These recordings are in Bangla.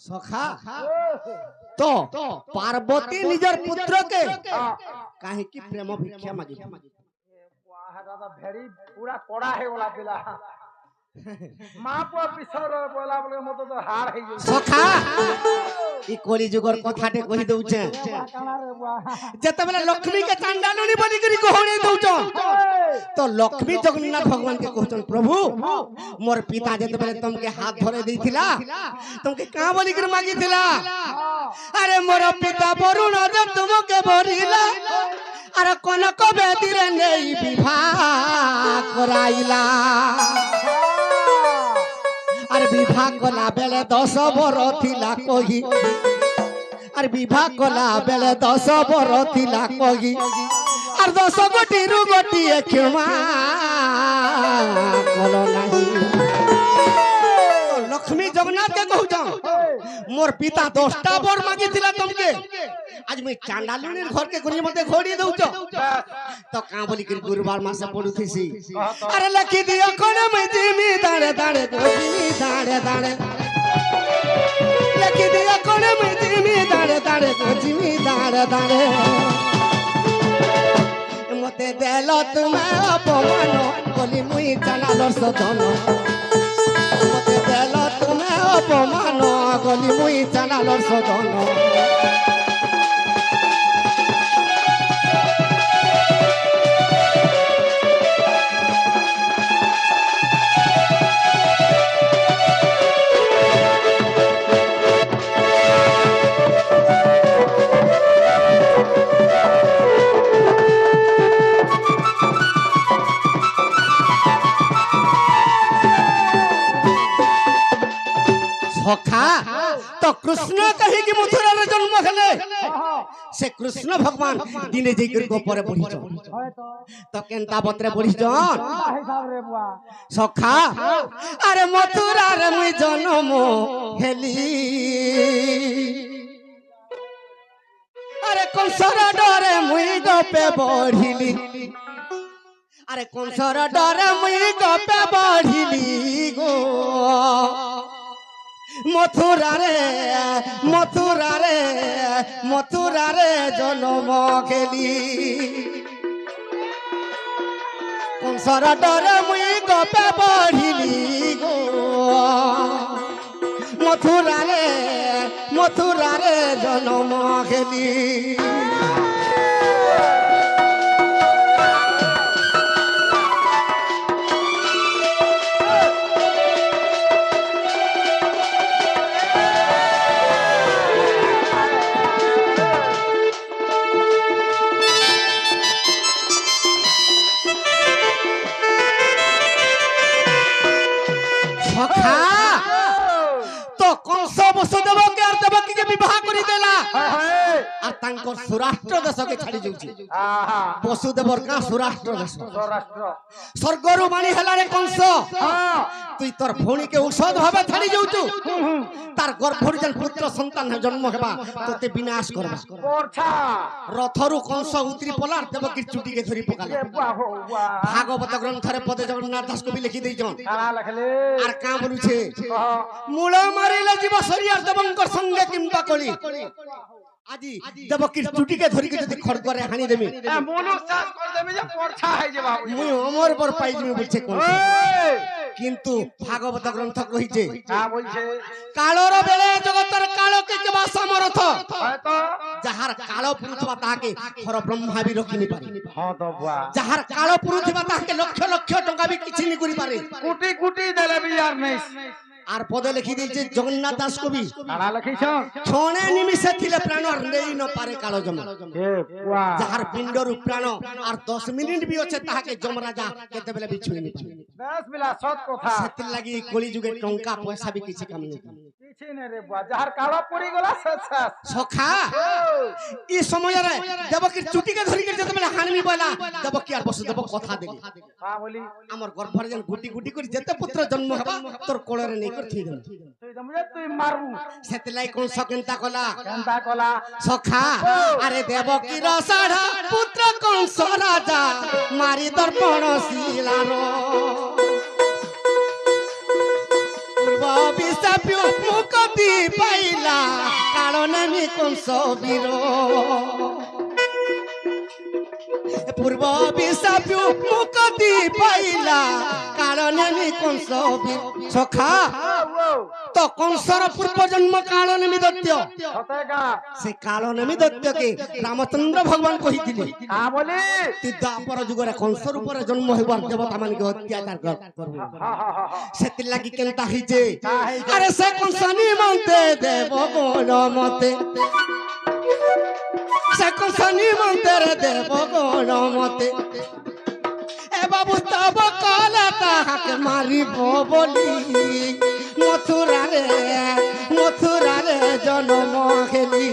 सखा तो पार्वती निजर पुत्र के काहे की प्रेम भिक्षा मांगी भेड़ी पूरा कोड़ा है वाला पिला मां को पिसर बोला बोले मत तो हार है सखा ई कोली जुगर कथाटे कहि दउछे जते बेले लक्ष्मी के चांडालनी बनी करी कहणे दउछो तो लक्ष्मी जगन्नाथ भगवान के कहछन प्रभु मोर पिता जते बेले तुमके हाथ धरे दैथिला तुमके का बोली कर मागी थिला अरे मोर पिता वरुण जब तुमके भरिला अरे कनक बेदी रे नेई विवाह कराइला अरे विवाह कला बेले 10 बर थिला कही अरे विवाह कला बेले 10 बर थिला कही और 10 गोटी रु गोटी क्षमा कलो नहीं लक्ष्मी जगन्नाथ के कहू मोर पिता 10टा बर मागी थिला तुमके आज मैं चांडालिनी घर के गुनी मते घोड़ी दउचो तो का बोली कर गुरुवार मासे पडुथिसी अरे लखी दियो कोन मैं जिमी दाड़े दाड़े जिमी दाड़े दाड़े लखी दियो कोन मैं जिमी दाड़े दाड़े जिमी दाड़े दाड़े मते देलो तुमे अपमान बोली मुई चांडालर सदन मते देलो तुमे अपमान बोली मुई चांडालर सदन तो कृष्ण कही कि मथुरा रे जन्म हेले से कृष्ण भगवान दिने जे कर गोपरे पढ़ी तो केनता बतरे पढ़ी सखा अरे मथुरा रे मुई जन्म हेली अरे कंसर डरे मुई गोपे बढ़िली अरे कंसर डरे मुई गोपे बढ़िली गो मथुरा रे जन्म खेली कंसर डरे मुई गपे बढ़िली गो मथुरा रे जन्म खेली सुराष्ट्र देश के छाड़ी जाउची वसुदेवर का सुराष्ट्र देश स्वर्गरु बाणी हला रे कंस तुई तोर भौणी के औषध भाबे छाड़ी जाउचु तार गर्भरु जन पुत्र संतान जन्म हेबा तोते विनाश करबा कोरछा रथरु कंस उतरी पलार देवकी चुटी के धरी पकाले भागवत ग्रंथ रे पदे जगन्नाथ दास को भी लिखि देई जन काला लखले आर का बोलु छे मूल मारिले जीव शरीर देवंकर संगे किंबा कली आजी देवकी चुटी के धरी के जदी खड़ करे हानि देमी मोनो सास कर देमी जे परछा है जे बाबू मुई अमर पर पाई जिमी बोलछे कोन किंतु भागवत ग्रंथ कहिছে का बोलछे कालोर बेले जगतर कालो के केबा समर्थ तो जहार कालो पुरुषबा ताके हर ब्रह्मा भी रखिनि पारे हां तो बुआ जहार कालो पुरुषबा ताके लक्ष लक्ष टका भी किछि नि करि पारे कोटी कोटी देले भी यार नहीं आर पदे लिखि दिलছে जगन्नाथ दास कवि काला लिखिछ क्षणे निमिषे थिले प्राण नेई न पारे कालो जम ए बुआ जहार पिंडरु प्राण आर 10 मिनिट भी होचे ताके जमराजा केते बेले बिछुई नि 10 बेला सत कथा सेति लागि कली जुगे टंका पैसा भी किछि काम नै किछि नै रे बुआ जहार कालो पड़ी गला सखा ई समय रे देवकी चुटी के धरि के जेते बेले हानमी बोला देवकी आर वसुदेव कथा देली हां बोली हमर गर्भर जन गुटी गुटी करी जेते पुत्र जन्म हेबा तोर कोळरे नै थी मुझे तू मारू सेतलाई कोन सकेंता कला सखा अरे देवकी रसाढ़ा पुत्र कंस राजा मारी दर्पण शिलारो पूर्व বিশাপু মুক্তি পাইলা কারণে নি কংস বীর পূর্ব বিশাপু মুক্তি পাইলা কারণে নি কংস বীর সখা তো কংসর পূর্ব জন্ম কালনেমী দৈত্য সে কালনেমী দৈত্যকে রামচন্দ্র ভগবান কহিଥିଲେ তুই দ্বাপর যুগরে কংসর উপরে জন্ম হইবার দেবতা মানকে অত্যাচার করবো সেতির লাগি কেনতা হইছে আরে সে কংস নিমন্তে দেব কোন মতে সে কংস নিমন্তে দেব কোন মতে এ বাবু তব কলে তাহাকে মারিব বলি মথুরারে জন্ম খেলি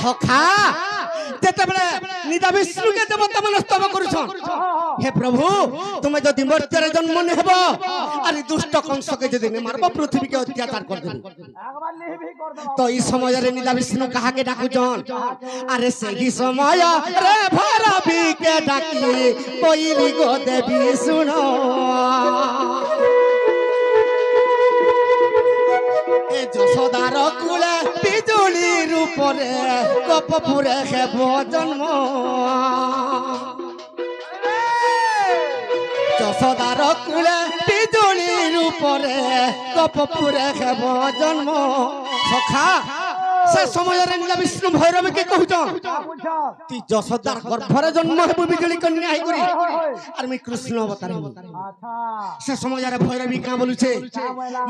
সখা যেতেবেলে নিদা বিষ্ণুকে দেবতা মানে স্তব করুছন হে প্রভু তুমি যদি মর্ত্যরে জন্ম নেব আর দুষ্ট কংসকে যদি মারব পৃথিবীকে অত্যাচার করবে তো এই সময়ের নিদা বিষ্ণু কাহাকে ডাকুছন আরে সেই সময় রে ভৈরবীকে ডাকি কইলি গো দেবী শুনো যশোদার কুলে বিজুলির উপরে কপপুরে হেব জন্ম যশোদার কুলে বিজুলির উপরে কপপুরে হেব জন্ম সখা সে সময়ের নীলা বিষ্ণু ভৈরবীকে কহুছন তুই যশোদার গর্ভরে জন্ম হেবু বিজুলি কন্যা হই করি আর মুই কৃষ্ণ অবতার হইব সে সময়ের ভৈরবী কা বলুছে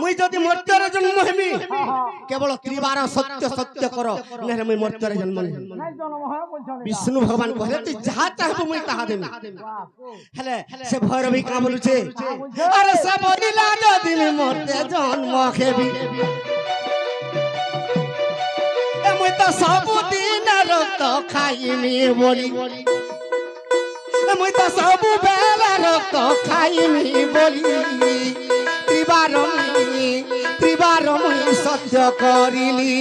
মুই যদি মর্ত্যরে জন্ম হেমি কেবল ত্রিবার সত্য সত্য কর নেহে মুই মর্ত্যরে জন্ম নেহি বিষ্ণু ভগবান কহে তুই যাহা চাহবু মুই তাহা দেমি হেলে সে ভৈরবী কা বলুছে আরে সে বলিলা যদি মুই মর্তে জন্ম হেবি মুই তো ସବୁଦିନ রক্ত খাইমি বলি মুই তো ସବୁବେଳେ রক্ত খাইমি বলি ত্রিবার মুই সহ্য করিলি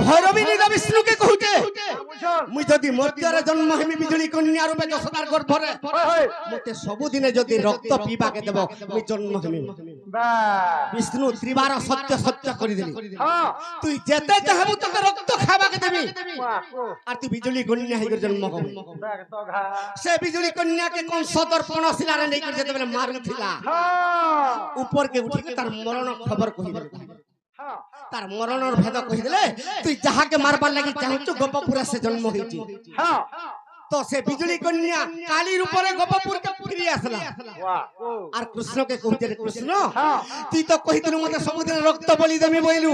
ভৈরবী নিদা বিষ্ণুকে কহুছে মুই যদি মর্ত্যরে জন্ম হেমি বিজুলি কন্যা রূপে যশোদার গর্ভরে মতে ସବୁদিনে যদি রক্ত পিবাকে দেব মুই জন্ম হেমি বিষ্ণু ত্রিবার সত্য সত্য করি দেলি তুই যেতে চাহবু তোকে রক্ত খাবাকে দেবি আর তুই বিজুলি কন্যা হই জন্ম হবি সে বিজুলি কন্যাকে কংস দর্পণ শিলারে নেই করে যেতেবেলে মারুথিলা উপরকে উঠিকে তার মরণ খবর কহিদেল তার মরণর ভেদ কহিদেলে তুই যাহাকে মারবার লাগি চাহুଛୁ গোপপুরে সে জন্ম হইছি তো সে বিজুলি কন্যা কালীর উপরে গোপপুরকে ফিরে আসলা আর কৃষ্ণকে কহিতে কৃষ্ণ তুই তো কহিতলু মতে ସବୁদিন রক্ত বলি দেমি বইলু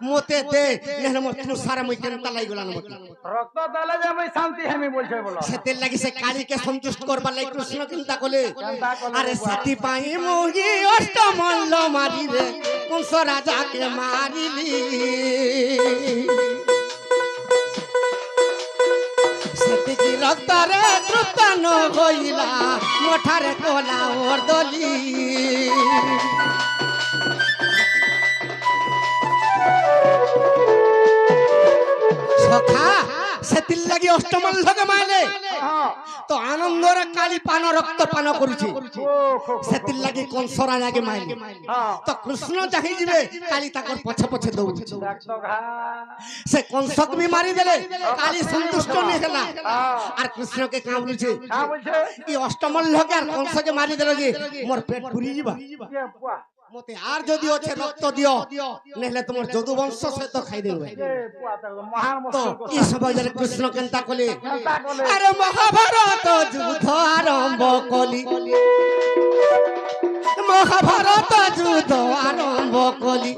মতে দে নেহলে মো তুষার মই কেনতা লাগলান মতে রক্ত দালে যে আমি শান্তি হেমি বলছে বলো সেতের লাগি সে কালীকে সন্তুষ্ট করবার লাগি কৃষ্ণ চিন্তা কলে আরে সাথী পাই মোহি অষ্টমল্ল মারি রে কংস রাজাকে মারিলি সেতিকি রক্তরে তৃপ্তন হইলা মোঠারে কোলা ওরদলি সখা সেতির লাগি অষ্টমল্লকে মাইলে তো আনন্দরে কালী পান রক্ত পান করুছি সেতির লাগি কংস রাজাকে মাইলে তো কৃষ্ণ চাহি যাবে কালী তাকর পছে পছে দৌড়ছে সে কংসকে বি মারি দেলে কালী সন্তুষ্ট নি হেলা আর কৃষ্ণকে কা বলছে কি অষ্টমল্লকে আর কংসকে মারি দেলে যে মোর পেট পুরি যাবা মতে আর যদি আছে রক্ত দিও নেহলে তোমার যদু বংশ সহিত খাই দেবে মহান তো মুশকিল এই সময় কৃষ্ণ কেনতা কলে কেনতা কলে? আরে মহাভারত যুদ্ধ আরম্ভ কলি মহাভারত যুদ্ধ আরম্ভ কলি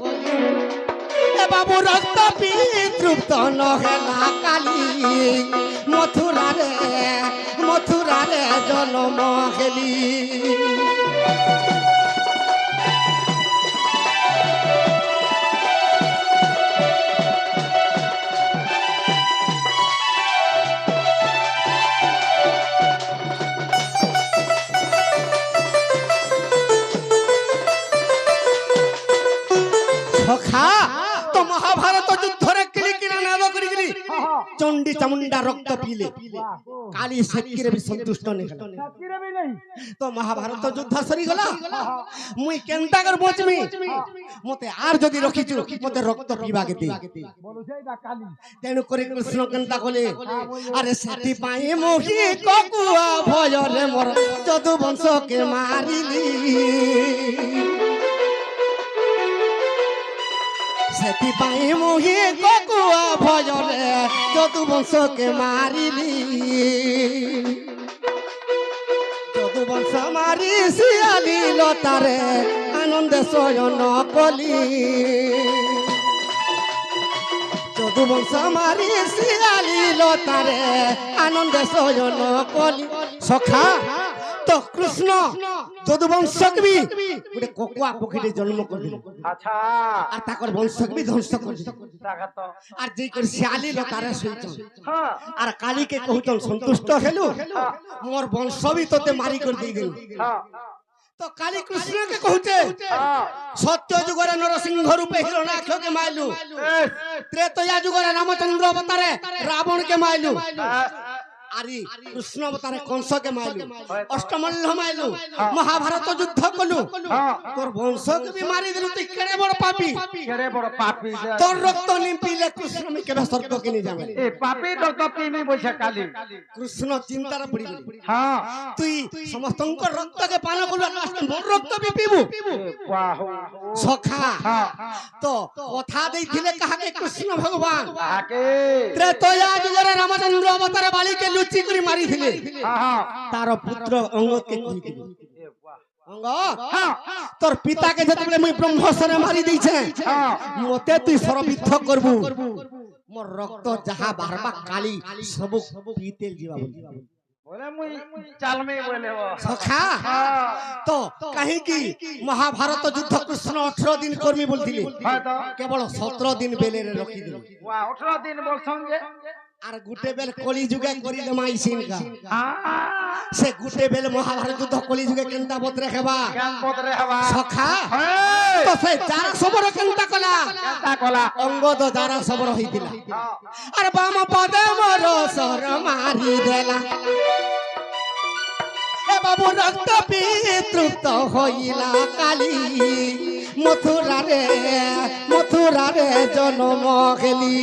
এ বাবু রক্ত বিতৃপ্ত নহেলা কালি মথুরারে জন্ম হেলি সখা তো মহাভারত যুদ্ধরে কিলি কিনা নাদ করি গলি চণ্ডী চামুন্ডা রক্ত পিলে কালী সেকিরে বি সন্তুষ্ট নেই সাকিরে বি নাই তো মহাভারত যুদ্ধ সরি গলা মুই কেনতা কর বচমি মতে আর যদি রখিছু মতে রক্ত পিবাকে দে বলো সেইটা কালি তেণু করে কৃষ্ণ কেনতা কলে আরে সেটি পাই মোহি ককুয়া ভয়রে মোর যদু বংশকে মারিলি ସେଥିପାଇଁ ମୁଁ ହିଁ କକୁଆ ଭୟରେ ଯଦୁ ବଂଶକେ ମାରିଲି ଯଦୁ ବଂଶ ମାରି ଶିଆଲି ଲତାରେ ଆନନ୍ଦେ ଶୟନ କଲି যদু বংশ মারি শিয়ালি লতারে আনন্দে শয়ন কলি সখা তো কৃষ্ণ যদু বংশকে বি গোটে ককুয়া পক্ষীতে জন্ম করলি আচ্ছা আর তাকর বংশকে বি ধ্বংস করলি টাকা তো আর যেই করে শিয়ালি লতারে শুইছন হ্যাঁ আর কালীকে কহুছন সন্তুষ্ট হেলু মোর বংশ বি তোতে মারি করে দিয়ে গেল হ্যাঁ তো কালী কৃষ্ণকে কহুছে হ্যাঁ সত্য যুগরে নরসিংহ রূপে হিরণ্যাক্ষকে মাইলু ত্রেতয়া যুগরে রামচন্দ্র অবতারে রাবণকে মাইলু আরি কৃষ্ণ অবতারে কংসকে মাইলু অষ্টমল্ল মাইলু মহাভারত যুদ্ধ কলু তোর বংশকে বি মারি দিলু তুই কেড়ে বড় পাপি কেড়ে বড় পাপি তোর রক্ত নিপিলে কৃষ্ণ মি কেবে স্বর্গকে নিয়ে যাবে এ পাপি তো তো পিনি বইছে কালি কৃষ্ণ চিন্তার পড়ি গলি হ্যাঁ তুই সমস্তଙ୍କ রক্তকে পান করলু লাস্ট মোর রক্ত বি পিবু বাহ সখা হ্যাঁ তো কথা দেইଥିଲେ কাহাকে কৃষ্ণ ভগবান আকে ত্রেতয়া যুগরে রামচন্দ্র অবতারে বালিকে লুচি করে মারিଥିଲେ হ্যাঁ তার পুত্র অঙ্গকে কহিଥିଲେ এ বাহ অঙ্গ হ্যাঁ তোর পিতাকে যেতবেলে মুই ব্রহ্মসরে মারি দিছে হ্যাঁ মতে তুই সরবিদ্ধ করবু মোর রক্ত যাহা বারবা কালি সবু পিতেল ଯିବା বলি বলে মুই চালমে বলে ও সখা হ্যাঁ তো কাহিকি মহাভারত যুদ্ধ কৃষ্ণ 18 দিন কর্মী বলতিলে হয়তো কেবল 17 দিন বেলেরে রখি দিল ওয়া 18 দিন বল সঙ্গে আর গুটে বেল কলি যুগে করি দেমাইছিন কা হ্যাঁ সে গুটে বেল মহাভারত যুদ্ধ কলি যুগে কেনতা বতরে হেবা কেন পদরে হবা সখা হেই তো সে যারা সবর কেনতা কলা কেনতা কলা অঙ্গদ যারা সবর হইতিলা হ্যাঁ আর বাম পদে মোর সর মারি দেলা এ বাবু রক্ত বিতৃপ্ত হইলা কালি মথুরারে জন্ম গেলি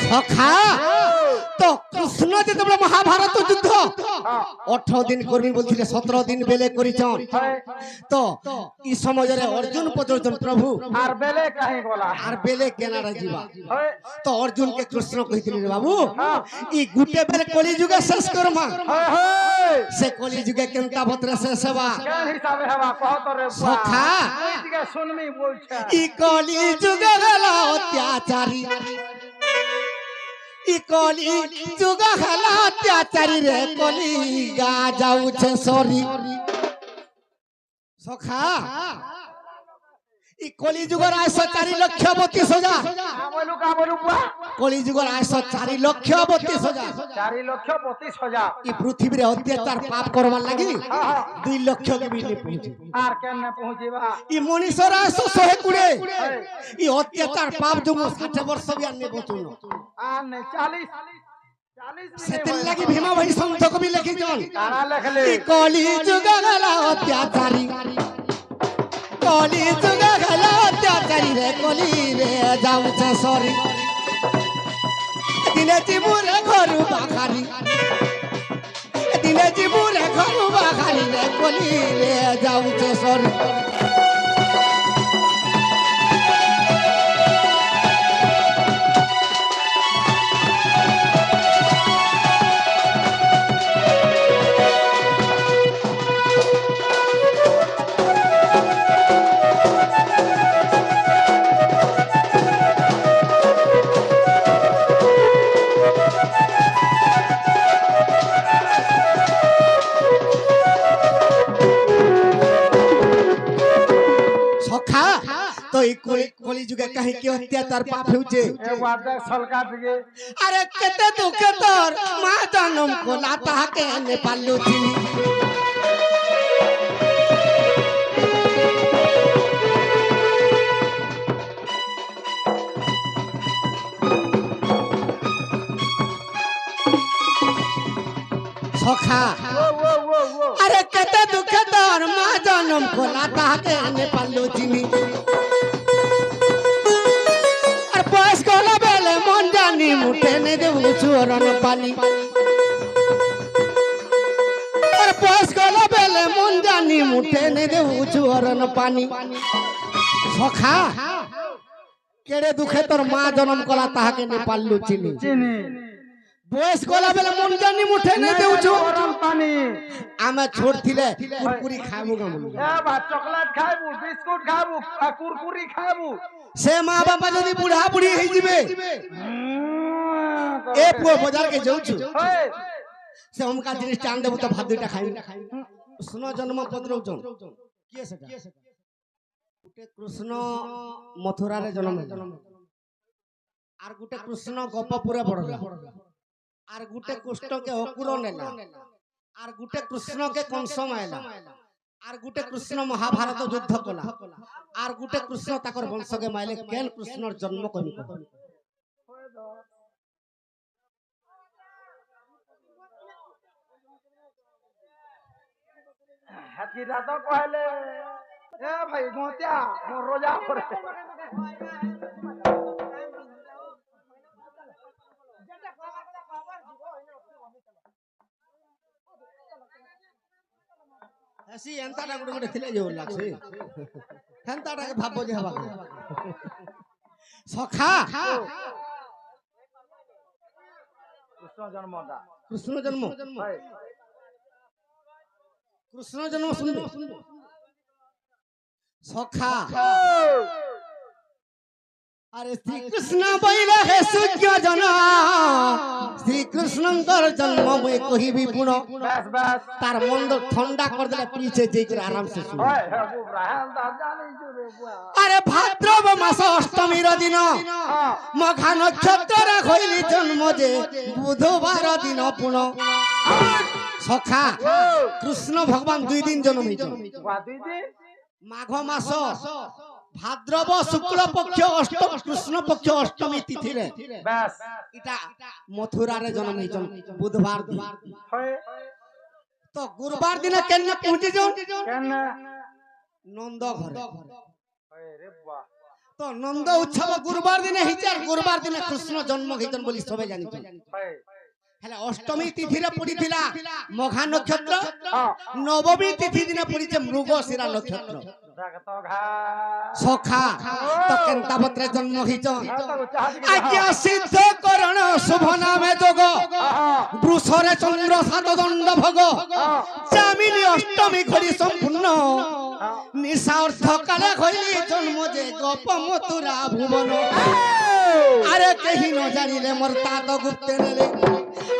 সখা তো কৃষ্ণ যেতবে মহাভারত যুদ্ধ 18 দিন কর্মী বলছিলে 17 দিন বেলে করিছন তো এই সমୟରେ অর্জুন পচরছন প্রভু আর বেলে কাহি গলা আর বেলে কেনারা ଯିବା হেই তো অর্জুনকে কৃষ্ণ কইতিলে রে বাবু ই গুটে বেলে কলি যুগে শেষ করমা হেই সে কলি যুগে কেনতা ভদ্রে শেষ হবা কেন হিসাবে হবা কহত রে সখা ওই দিকে শুনমি বলছে ই কলি যুগে গেল অত্যাচারী ই কলি যুগ হেলা অত্যাচারী রে কলি গা যাউছে সরি সখা ই কলি যুগর 4,32,000 কা বলু বুয়া কলি যুগর 4,32,000 4,32,000 এই পৃথিবীরে অত্যাচার পাপ করবার লাগি 2 লক্ষ কে বি নে পৌঁছে আর কেন পৌঁছিবা এই মনীষর 120 এই অত্যাচার পাপ যুগ 60 বর্ষ বি আর নে বচুন আর নে 40 সেতির লাগি ভীমা ভাই সন্ত কবি লিখিছন তারা লেখলে এই কলি যুগ গলা অত্যাচারী কলি যুগ গলা অত্যাচারী রে কলি রে যাউছে সরি দিনে জীবুরে ঘরু বাখারি দিনে জীবুরে ঘরু বাখারি রে কলি রে যাউছে সরি तो कली जुगे कहीं के अत्याचार पाप होचे ए वादा सलका दिगे अरे केते दुख तोर मां जन्म को लाता के ने पालू चिनी सखा अरे केते दुख तोर मां जन्म को लाता के ने पालू चिनी मुठे ने देऊ चोरन पानी और पोस गला बेले मन जानी मुठे ने देऊ चोरन पानी सखा केड़े दुखे तोर मां जन्म कला ताहाके ने पाल्लू चिनी बयस गला बेले मन जानी मुठे ने देऊ चोरन पानी आमे छोड़ थिले कुरकुरी खाबू गम ए बा चॉकलेट खाबू बिस्कुट खाबू कुरकुरी खाबू से मां बाबा जदी बुढ़ा बुढ़ी हे जिबे ए पुओ बाजार के जाऊ छु से हमका जिनिस चान देबो त भात दुटा खाई कृष्ण जन्म पत्र जन के सेटा गुटे कृष्ण मथुरा रे जन्म आर गुटे कृष्ण गोपपुरे पड़ला आर गुटे कुष्ठ के अकुर नेला आर गुटे कृष्ण के कंस मायला आर गुटे कृष्ण महाभारत युद्ध कला आर गुटे कृष्ण ताकर वंश के मायले केन कृष्णर जन्म कहि हाथी रात कहले ए भाई गोतिया मोर रोजा पर ऐसी एंताटा गुटे गुटे थिले जो लागसे एंताटा के भाबो जे हवा सखा कृष्ण जन्म कृष्ण जन्म सुनबे सखा अरे श्री कृष्ण बैले हे सूर्य जन श्री कृष्णकर जन्म में कही भी पुण बस बस तार मन तो ठंडा कर देले पीछे जेकर आराम से सुन अरे भाद्रव मास अष्टमी रो दिन मघा नक्षत्र रे होइली जन्म जे बुधवार दिन पुण सखा कृष्ण भगवान 2 दिन जन्म होइछ माघ मास भाद्रव शुक्ल पक्ष अष्टम कृष्ण पक्ष अष्टमी तिथि रे बस इटा मथुरा रे जन्म होइछ बुधवार दिन तो गुरुवार दिन केन पहुंची जाऊ केन नंद घर अरे वाह तो नंद उत्सव गुरुवार दिन हिचार गुरुवार दिन कृष्ण जन्म होइछन बोली सबे जानि हेले अष्टमी तिथि रे पड़ीथिला मघा नक्षत्र नवमी तिथि दिन पड़ीछे मृगशिरा नक्षत्र सखा तो केनता पत्रे जन्म होइछ आज्ञा सिद्ध करण शुभ नामे जोग वृषरे चंद्र सात दंड भोग चामिनी अष्टमी घड़ी संपूर्ण निशा अर्थ काले होइली जन्म जे गोप मथुरा भुवन अरे कहीं न जानिले मोर तात गुप्त रे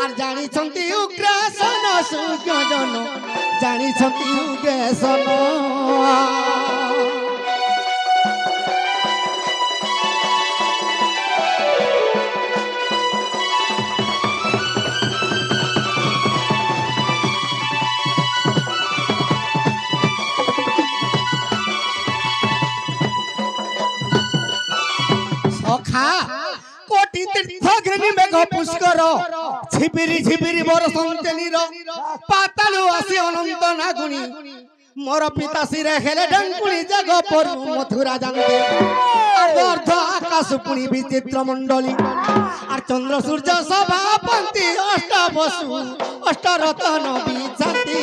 আর জানিছন্তি উগ্রাসন সুজন জানিছন্তি উগ্রাসন কোটি তীর্থ ঘেনি মেঘ পুষ্কর ঝিপিরি ঝিপিরি বরসন্তে নীর পাতালু আসি অনন্ত নাগুনি মোর পিতাশ্রীরে হেলে ডাঙ্কুলি জগ পর মথুরা জানতে অর্ধ আকাশ পুনি বিচিত্র মণ্ডলী আর চন্দ্র সূর্য সভাপতি অষ্ট বসু অষ্ট রতন বিজাতি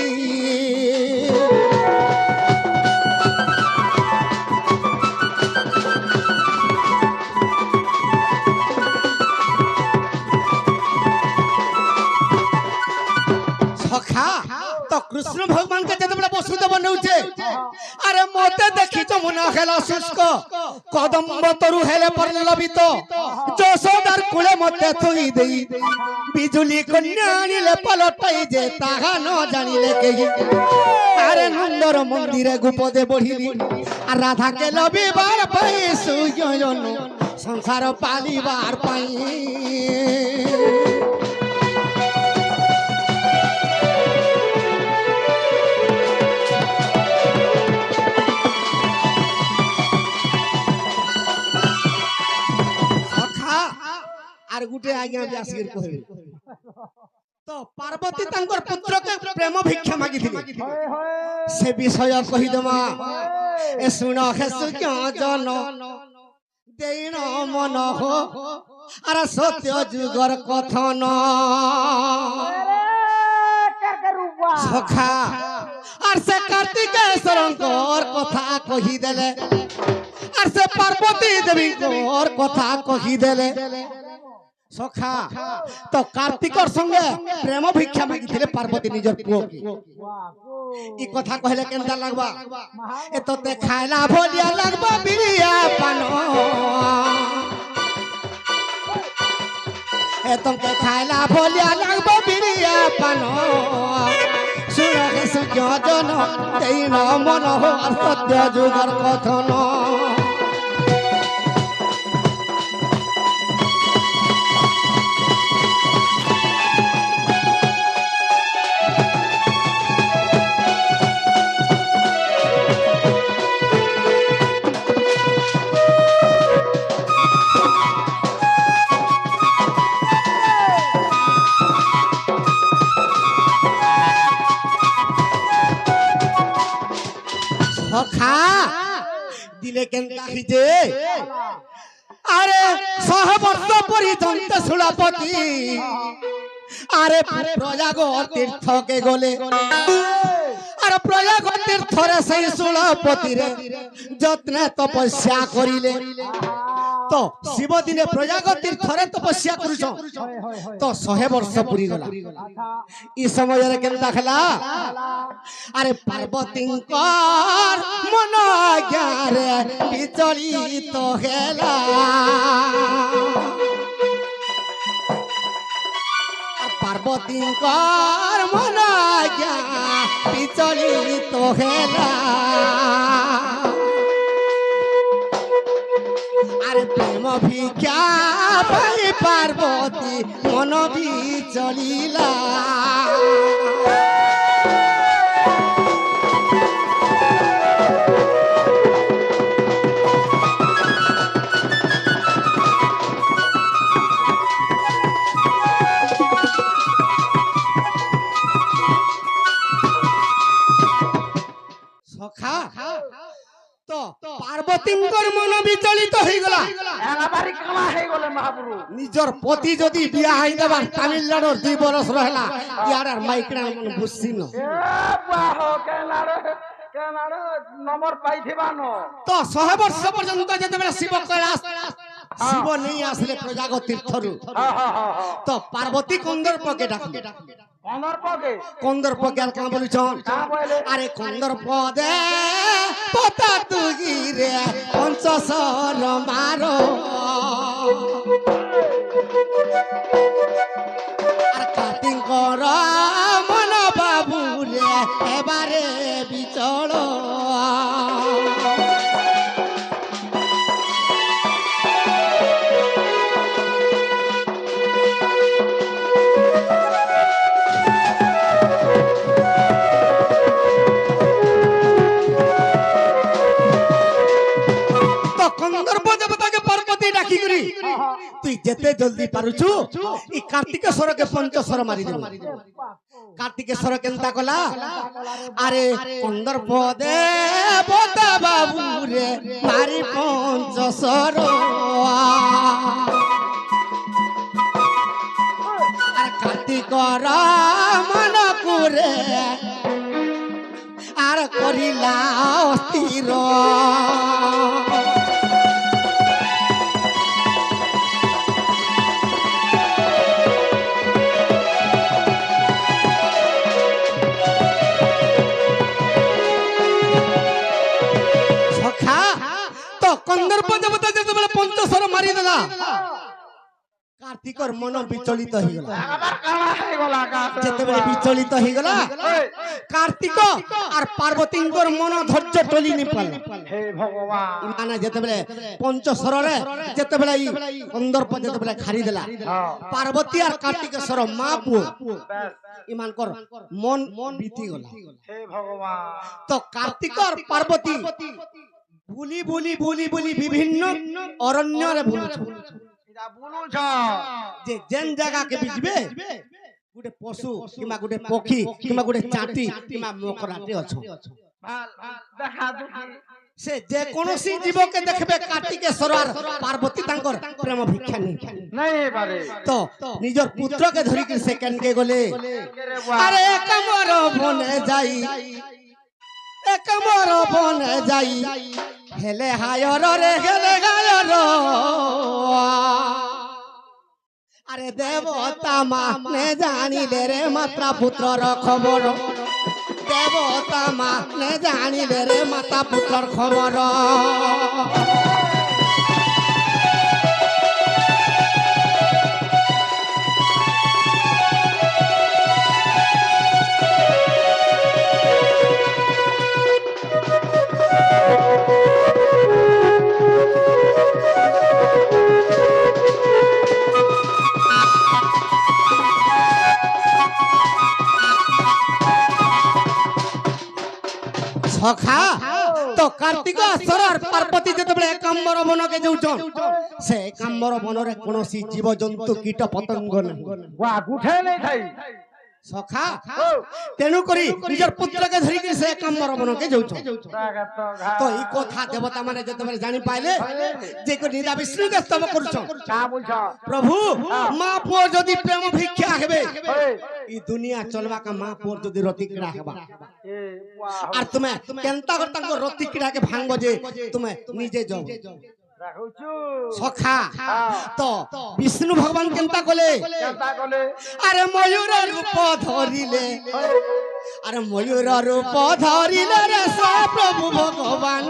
तो कृष्ण भगवान के जब वसुदेव नौचे अरे मते देखी तो मुना हेला शुष्क कदम्ब तरु हेले परलबित যশোদার কুলে মতে থই দেই বিজুলি কন্যা আনিলে পলটাই যে তাহা ন জানিলে কেহি আরে নন্দর মন্দিরে গোপদে বঢ়িলি আর রাধাকে লবিবার পাই সুজন সংসার পালিবার পাই আর গুটে আজ্ঞা ব্যাসগির কহিবে তো পার্বতী তাঙ্কর পুত্রকে প্রেম ভিক্ষা মাগিথিলে সে বিষয় কহি দেমা এ শুন হে সুজ্ঞ জন দেইন মন হো আর সত্য যুগর কথন সখা আর সে কার্তিকেশ্বরঙ্কর কথা কহি দেলে আর সে পার্বতী দেবীঙ্কর কথা কহি দেলে সখা তো কার্তিকর সঙ্গে প্রেম ভিক্ষা মাগিଥିଲେ পার্বতী নিজর পুଅ ই কথা কহিলে কেনতা লাগবা এ তোতে খাইলা ভলিয়া লাগবা বিরিয়া পান এ তোকে খাইলা ভলিয়া লাগবা বিরিয়া পান শুন হে সুজন দেইন মন হো আর সত্য যুগর কথন সখা দিলে কেনতা হিজে আরে 100 বর্ষ পর্যন্ত সুলাপতি আরে প্রয়াগ তীর্থকে গলে আর প্রয়াগ তীর্থরে সেই সুলাপতি রে যত্নে তপস্যা করিলে তো শিব দিনে প্রয়াগ তীর্থরে তপস্যা করুছ তো 100 বর্ষ পুরি গলা ই সময়ের কেনতা খেলা আরে পার্বতীঙ্কর মন জ্ঞারে বিচলিত হেলা পার্বতীঙ্কর মন জ্ঞা বিচলিত হেলা আরে প্রেম ভিক্ষা পাই পার্বতী মন বিচলিলা সখা তো পার্বতীঙ্কর মন বিচলিত হই গলা এলাবারি কালা হয়ে গলে মহাপুরু নিজর পতি যদি বিয়া হই দেবার তামিলনাড়ুর 2 বরস রহলা ইয়ার আর মাইকড়া মন বুঝছি ন এ বাহ কেনারে নম্বর পাইথিবান তো 100 বর্ষ পর্যন্ত যেতেবেলে শিব কৈলাস শিব নেই আসলে প্রজাগ তীর্থরু তো পার্বতী কন্দর্পকে ডাকলে কন্দর্প জ্ঞান কাঁ বলুছন আরে কন্দর্প দে পতা তুগি রে পঞ্চশর মারো আর কার্তিকর মন বাবু রে এবারে বিচল তুই যেতে জলদি পারুছু ই কার্তিকেশ্বর কে পঞ্চস্বর মারি দেব কার্তিকেশ্বর কেনতা কলা আরে কন্দর্প দেবতা বাবু রে মারি পঞ্চস্বর আর কার্তিকর মন কুরে আর করিলা অস্থির কন্দর্প দেবতা যেতবেলে পঞ্চস্বর মারি দেলা কার্তিকর মন বিচলিত হইগলা যেতবেলে বিচলিত হইগলা কার্তিক আর পার্বতীঙ্কর মন ধৈর্য টলি নি পালে হে ভগবান মানে যেতবেলে পঞ্চস্বরে যেতবেলে ই কন্দর্প যেতবেলে খারি দেলা পার্বতী আর কার্তিকেশ্বর মা পুଅ ইমানকর মন বিতি গলা হে ভগবান তো কার্তিক আর পার্বতী বুলি বুলি বুলি বুলি বিভিন্ন অরণ্যরে বুলুছ এটা বুলুছ যে যেন জায়গাকে বিজবে গুটে পশু কিংবা গুটে পক্ষী কিংবা গুটে চাটি কিংবা মকরাটি অছ দেখা দেখি সে যে কোনসি জীবকে দেখবে কার্তিকেশ্বর আর পার্বতী তাঙ্কর প্রেম ভিক্ষা নেই নাই পারে তো নিজর পুত্রকে ধরি কি সে কেনকে গলে আরে কামর বনে যাই কামর বনে যাই হেলে হায়র রে হেলে হায়র আরে দেবতা মানে জানিলে রে মাতা পুত্রর খবর দেবতা মানে জানিলে রে মাতা পুত্রর খবর সখা তো কার্তিকেশ্বর আর পার্বতী যেতবেলে একাম্বর বনকে যাউছন সে একাম্বর বনরে কোনসি জীবজন্তু কীট পতঙ্গ নাই ওয়া গুঠে নাই খাই সখা তেনু করি নিজর পুত্রকে ধরি কি সে একাম্বর বনকে যাউছন তো এই কথা দেবতা মানে যেতবেলে জানি পাইলে যে কো নিদা বিষ্ণুকে স্তব করছন কা বুঝ প্রভু মা পুଅ যদি প্রেম ভিক্ষা হেবে এই দুনিয়া চলবা কা মা পুଅ যদি রতিক্রিয়া হেবা এ ওয়া আর তুমি কেনতা করে তাঙ্ক রতিক্রিয়াকে ভাঙ্গ যে তুমি নিজে যাও রাখুছু সখা তো বিষ্ণু ভগবান কেনতা কলে কেনতা কলে আরে ময়ূর রূপ ধরিলে আরে ময়ূর রূপ ধরিলে রে প্রভু ভগবান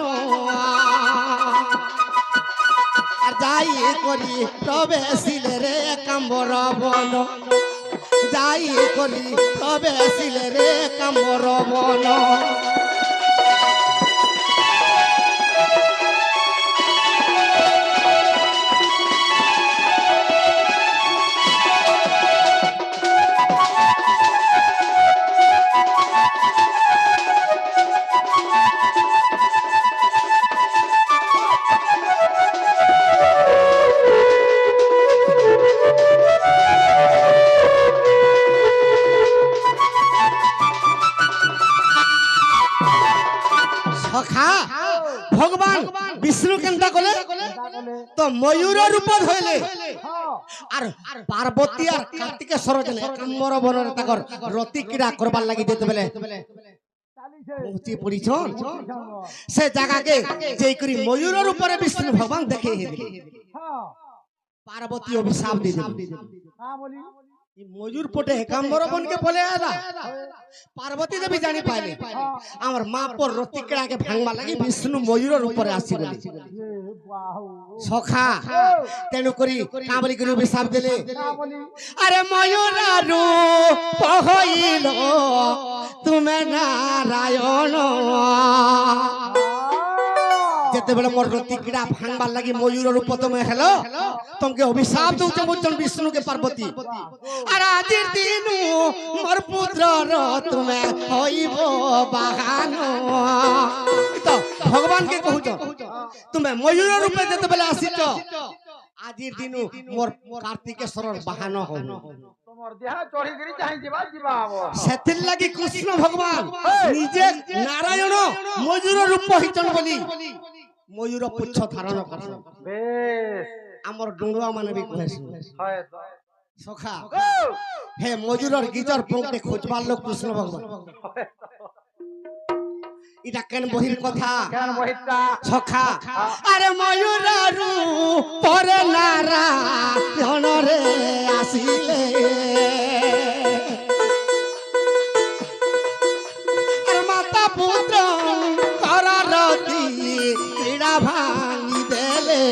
আর যাই করি প্রবেশিলে রে কাম্বর বন যাই করি প্রবেশিলে রে কাম্বর বন ভগবান বিষ্ণু কেনতা কলে তো ময়ূর রূপ ধইলে আর পার্বতী আর কার্তিকেশ্বর যেন একাম্বর বনরে তাকর রতিক্রিয়া করবার লাগি যেতে বেলে পৌঁছি পড়িছন সে জায়গাকে যেই করি ময়ূর উপরে বিষ্ণু ভগবান দেখে পার্বতী অভিশাপ দিয়ে ময়ূর পটে একাম্বর বনকে বলে আলা পার্বতী দেবী জানি পাইলে আমার মা পর রতিক্রিয়াকে ভাঙবা লাগি বিষ্ণু ময়ূরের উপরে আসি বলে সখা তেনু করি কাবলি করি অভিশাপ দিলে আরে ময়ূর রূপ হইল তুমি নারায়ণ যেতেবেলে মোর রতিক্রিয়া ভাঙবার লাগি ময়ূর রূপ তুমি হেলো তোমাকে অভিশাপ দউছে বুঝছন বিষ্ণুকে পার্বতী আর আজির দিন মোর পুত্রর তুমি হইব বাগান তো ভগবানকে কহুছ তুমি ময়ূর রূপে যেতেবেলে আসিছ আজির দিন মোর কার্তিকেশ্বরর বাহান হল তোমার দেহা চড়ি গরি চাই ଯିବା হব সেতির লাগি কৃষ্ণ ভগবান নিজে নারায়ণ ময়ূর রূপ হিচন বলি ময়ূর পুচ্ছ ধারণ করছেন বেশ আমার ডুঁড়ুয়া মানে বি কহেছে হয় তো সখা হে ময়ূরর গিজর পঙ্কে খোঁজবার লোক কৃষ্ণ ভগবান এটা কেন বহির কথা কেন বহিতা সখা আরে ময়ূর পরে নারায়ণ রে আসিলে আর মাতা পুত্র কররতি ক্রীড়া ভাঙি দেলে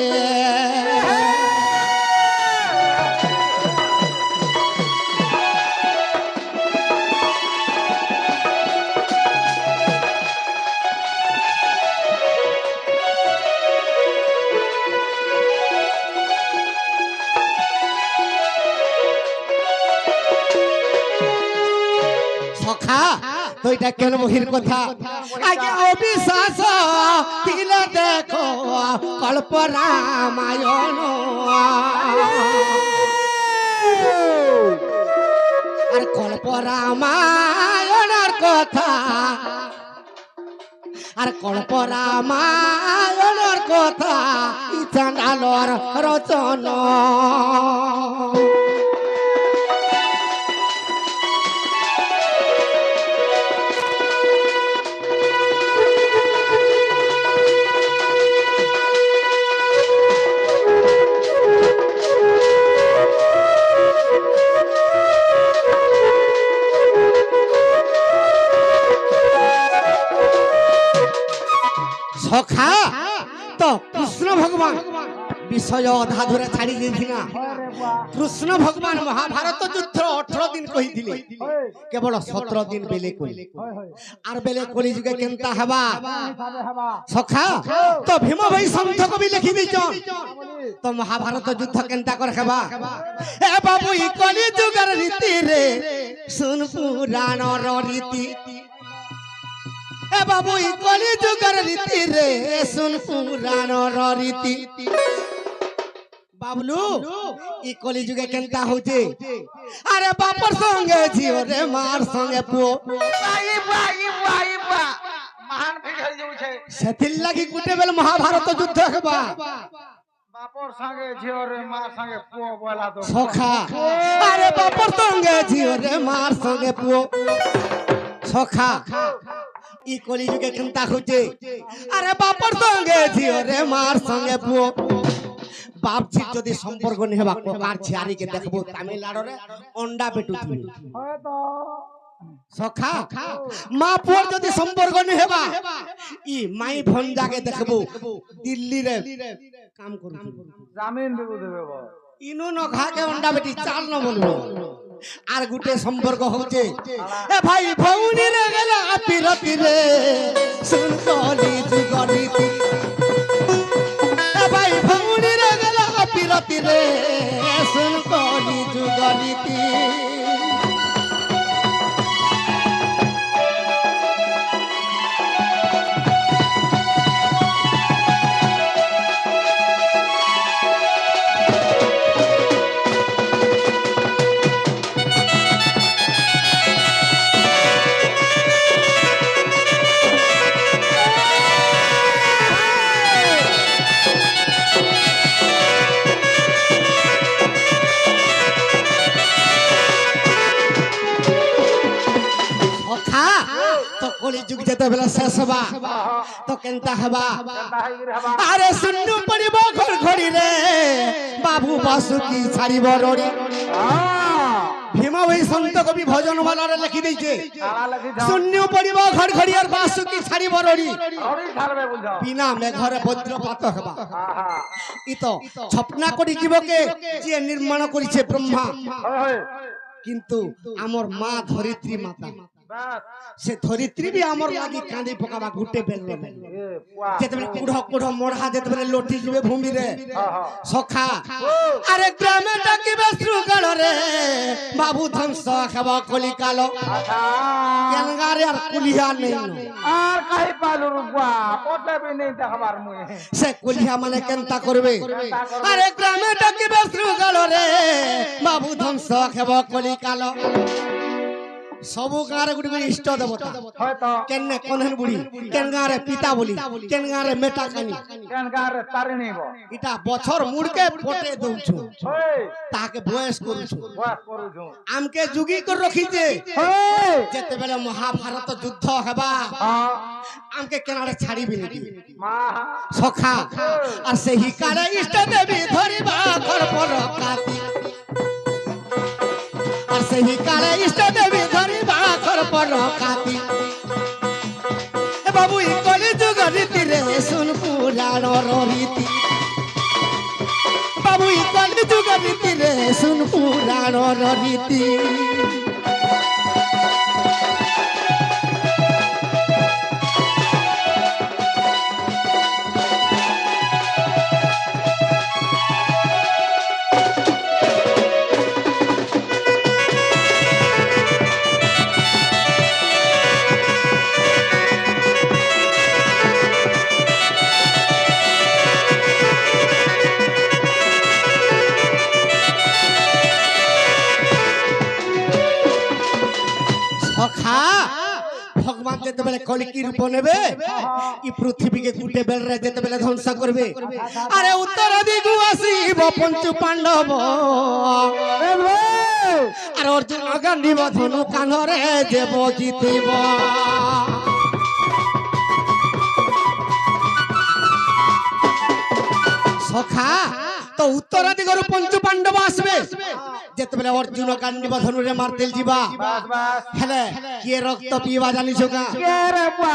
তো এটা কেন বহির কথা আগে অবিশ্বাস দিলে দেখো কল্প রামায়ণ আর কল্প রামায়ণের কথা আর কল্প রামায়ণের কথা চাঁদালর রচনা সখা তো কৃষ্ণ ভগবান বিষয় অধা ধরে ছাড়ি দিয়েছিল কৃষ্ণ ভগবান মহাভারত যুদ্ধ 18 দিন কহিଥିଲେ কেবল 17 দিন বেলে কলি আর বেলে কলি যুগে কেনতা হবা সখা তো ভীম ভাই সন্থ কবি লিখি দিছন তো মহাভারত যুদ্ধ কেনতা করে হবা এ বাবু ই কলি যুগের রীতি রে শুন পুরাণর রীতি এ বাবু ই কলি যুগের রীতি রে শুন পুরাণর রীতি বাবলু ই কলি যুগে কেনতা হচ্ছে আরে বাপর সঙ্গে ঝিও রে মার সঙ্গে পুও মহান ফিরে যাচ্ছে সেতির লাগি গুটে বেল মহাভারত যুদ্ধ হবা বাপর সঙ্গে ঝিও রে মার সঙ্গে পুও বলা তো সখা আরে বাপর সঙ্গে ঝিও রে মার সঙ্গে পুও সখা ই কলি যুগে কেনতা হচ্ছে আরে বাপর সঙ্গে ঝিও রে মার সঙ্গে পুও বাপ ঝি যদি সম্পর্ক নেবা কার ঝিয়ারিকে দেখবো তামিলনাড়ুরে অন্ডা পেটুথি হয়তো সখা মা পুয়ার যদি সম্পর্ক নেবা ই মাই ভঞ্জাকে দেখবো দিল্লি রে কাম করুছি জামিন দেবো দেবে ইনু ন ঘাকে অন্ডা বেটি চাল ন বলবো আর গুটে সম্পর্ক হচ্ছে এ ভাই ভৌনি রে গেলা পিরতি রে শুন কলি যুগনীতি এ ভাই ভৌনি রে গেলা পিরতি রে শুন কলি যুগনীতি কলি যুগ যেতে বেলা শেষ হবা তো কেনতা হবা আরে শূন্য পড়িব ঘর ঘড়ি রে বাবু বাসুকি ছাড়িব রড়ি ভীম ওই সন্ত কবি ভজন মালারে লিখি দিয়েছে শূন্য পড়িব ঘর ঘড়ি আর বাসুকি ছাড়িব রড়ি বিনা মেঘরে বজ্রপাত হবা ই তো স্বপ্না করি জীবকে যে নির্মাণ করিছে ব্রহ্মা কিন্তু আমার মা ধরিত্রী মাতা সে ধরিত্রী বি আমার লাগি কাঁদি পকাবা গুটে বেলবে যেতবে কুড় কুড় মোড়া যেতবে লটি ଯିବେ ভূমি রে সখা আরে গ্রামে ডাকিবে শৃগালরে বাবু ধ্বংস হেব কলিকাল আচ্ছা কেনগারে আর কুলিয়া নেই আর কাহি পালু রুবা পটবে নেই দেখবার মুই সে কুলিয়া মানে কেনতা করবে আরে গ্রামে ডাকিবে শৃগালরে বাবু ধ্বংস হেব কলিকাল সবু গাঁরে গুটি করে ইষ্ট দেবতা হয়তো কেন কোনহেন বুড়ি কেন গাঁরে পিতা বলি কেন গাঁরে মেটা কানি কেন গারে তারি নেব এটা বছর মুড়কে ফটে দউছু ওই তাকে বয়স করুছু বাস করুছু আমকে যুগী করে রখিছে ওই যেতেবেলে মহাভারত যুদ্ধ হেবা হ্যাঁ আমকে কেনারে ছাড়িবি নাকি মা সখা আর সেই কালে ইষ্ট দেবী ধরিবা ঘর পর কাতি আর সেই কালে ইষ্ট দেবী ধরিবা ঘর পর কাতি এ বাবু ই কলি যুগ রীতি রে শুন পুরাণর রীতি বাবু ই কলি যুগ রীতি রে শুন পুরাণর রীতি সখা ভগবান যেতেবেলে কলিকি রূপ নেবে ই পৃথিবীকে গুটে বেলরে যেতেবেলে ধ্বংস করবে আরে উত্তর দিগু আসিব পঞ্চু পাণ্ডব আর অর্জুন গান্ধিব ধনু কানরে দেব জিতিব সখা তো উত্তর দিগরু পঞ্চু পাণ্ডব আসবে যেতেবেলে অর্জুন গান্ধিব ধনুরে মারতেল ଯିବା বাস বাস হেলে কিয়ে রক্ত পিবা জানিছো কা কে রে বা